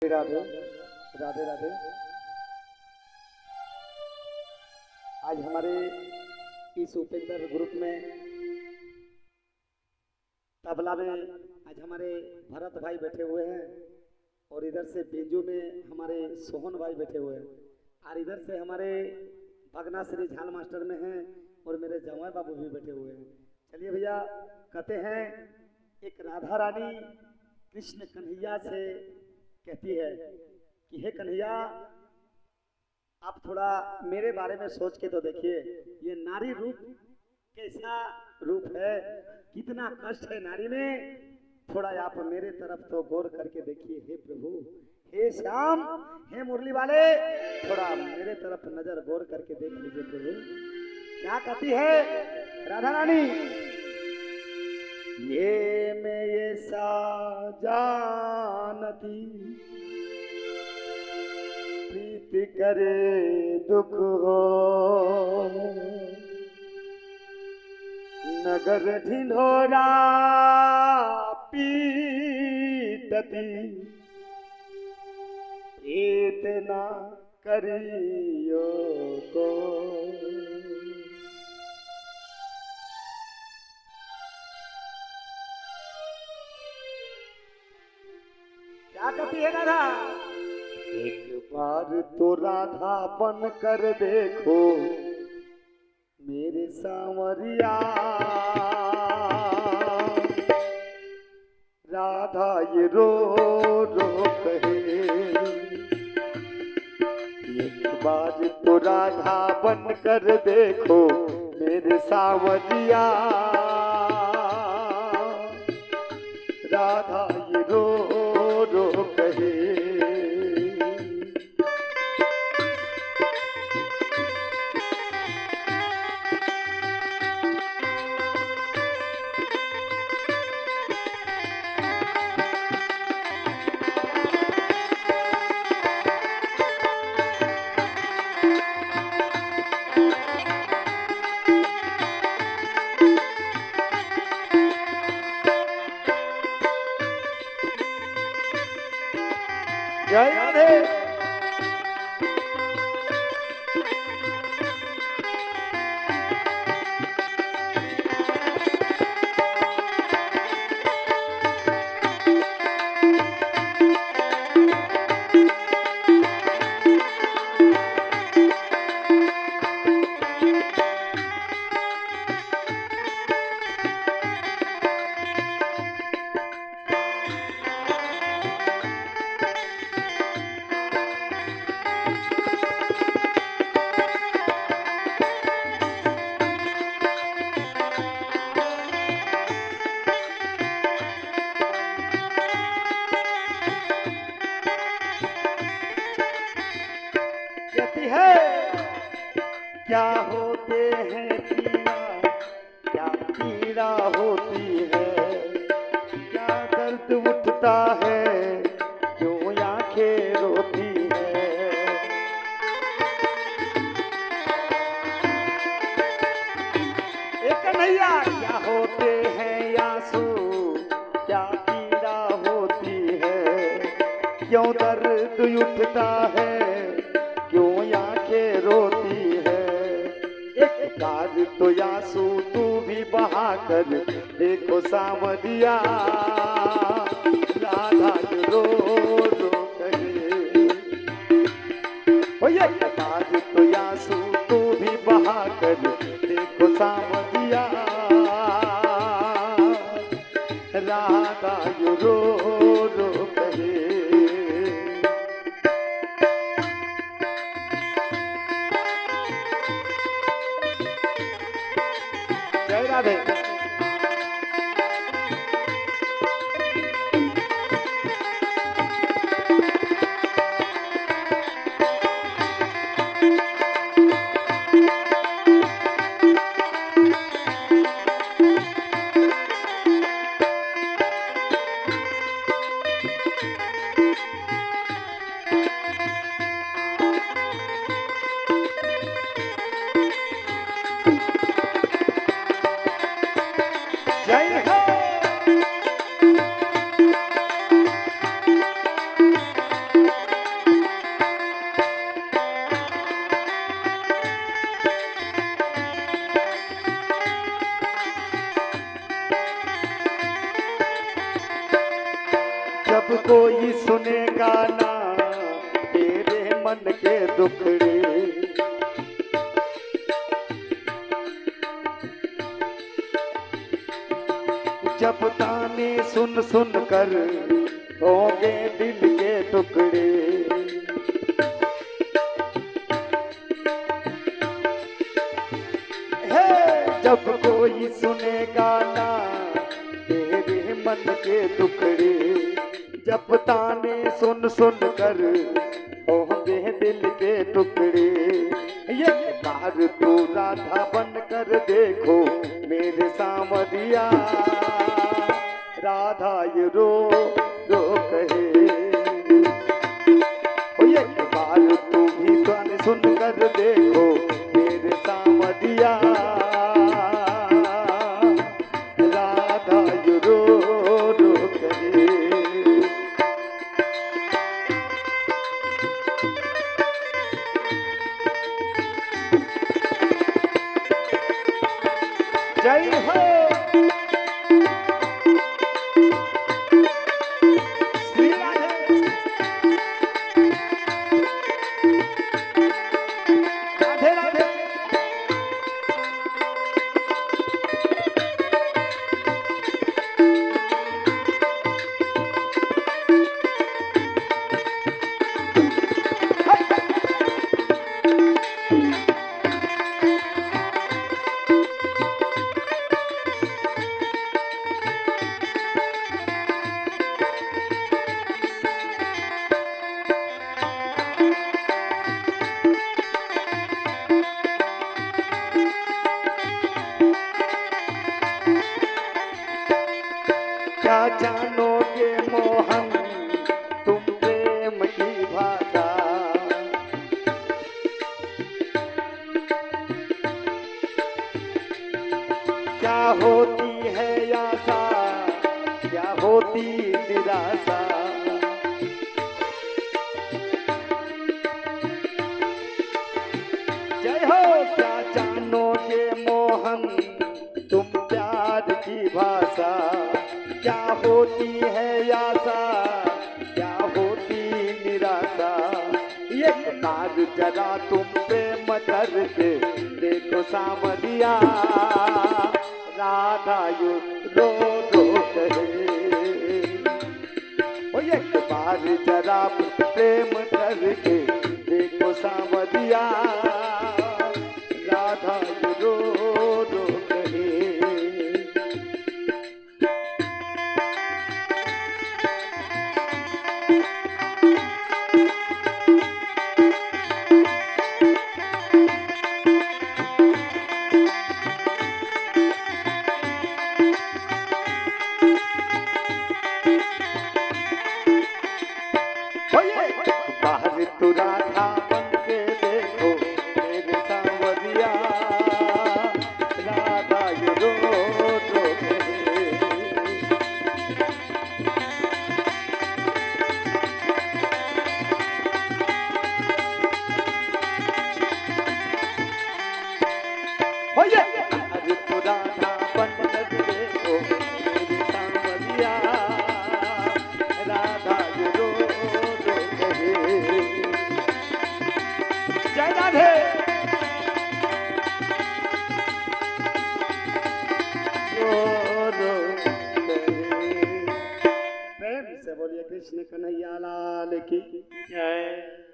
राधे राधे राधे। आज हमारे इस उपेंद्र ग्रुप में तबला में आज हमारे भरत भाई बैठे हुए हैं और इधर से बेंजू में हमारे सोहन भाई बैठे हुए हैं और इधर से हमारे भगना श्री झाल मास्टर में हैं और मेरे जवाई बाबू भी बैठे हुए हैं। चलिए भैया, कहते हैं एक राधा रानी कृष्ण कन्हैया से कहती है कि हे कन्हैया, आप थोड़ा मेरे बारे में सोच के तो देखिए, ये नारी रूप कैसा रूप है, कितना कष्ट है नारी में, थोड़ा आप मेरे तरफ तो गौर करके देखिए। हे प्रभु, हे श्याम, हे मुरली वाले, थोड़ा मेरे तरफ नजर गौर करके देख लीजिए प्रभु। क्या कहती है राधा रानी? ये मैं ये सा जानती, प्रीति करे दुख हो, नगर ढिंढोरा पीटती, प्रीत ना करियो को। क्या कहती है राधा? एक बार तो राधा बन कर देखो मेरे सांवरिया, राधा ये रो रो कहे। एक बार तो राधा बन कर देखो मेरे सांवरिया, राधा ये रो रो कहे। जय राधे। है क्या होते हैं पीड़ा, क्या पीड़ा होती है, क्या दर्द उठता है, क्यों आंखें रोती है। एक कन्हैया, क्या होते हैं आंसू, क्या पीड़ा होती है, क्यों दर्द उठता है, क्यों आंखें रोती है। एक बार तो आंसू तू भी बहा कर देखो सावरिया, राधा रो रो कहे। ओ एक बार तो आंसू तू भी बहा कर देखो सावरिया, राधा रो रो कहे। जय राधे। कोई सुनेगा ना तेरे मन के दुखड़े। जब ताने सुन सुन कर होंगे दिल के टुकड़े। जब कोई सुनेगा ना तेरे मन के दुखड़े। जब ताने सुन सुन कर होंगे दिल के टुकड़े। ये बार तू राधा बन कर देखो मेरे सामरिया। राधा ये रो रो कहे। ये बार तू भी गाने सुन कर देखो मेरे सामरिया। राधा ये रो रो कहे। जय हो श्री राधे। राधे राधे। क्या जानोगे मोहन तुम प्रेम की भाषा। क्या होती है आशा क्या होती निराशा। जय हो। क्या जानोगे मोहन तुम प्यार की भाषा। क्या होती है आशा क्या होती निराशा। एक बार जरा तुम प्रेम करके देखो सामरिया। राधा यू रो रो कहे। एक बार जरा प्रेम करके देखो सामरिया। राधा यू रो रो कहे। बाहर तू राधा बन के देखो मेरे सांवरिया। राधा ये रो रो कहे। बाहर तू राधा बन के देखो मेरे सांवरिया। राधा ये रो रो कहे। जय राधे। रो रो कहे। प्रेम से बोलिए कृष्ण कन्हैया लाल की जय।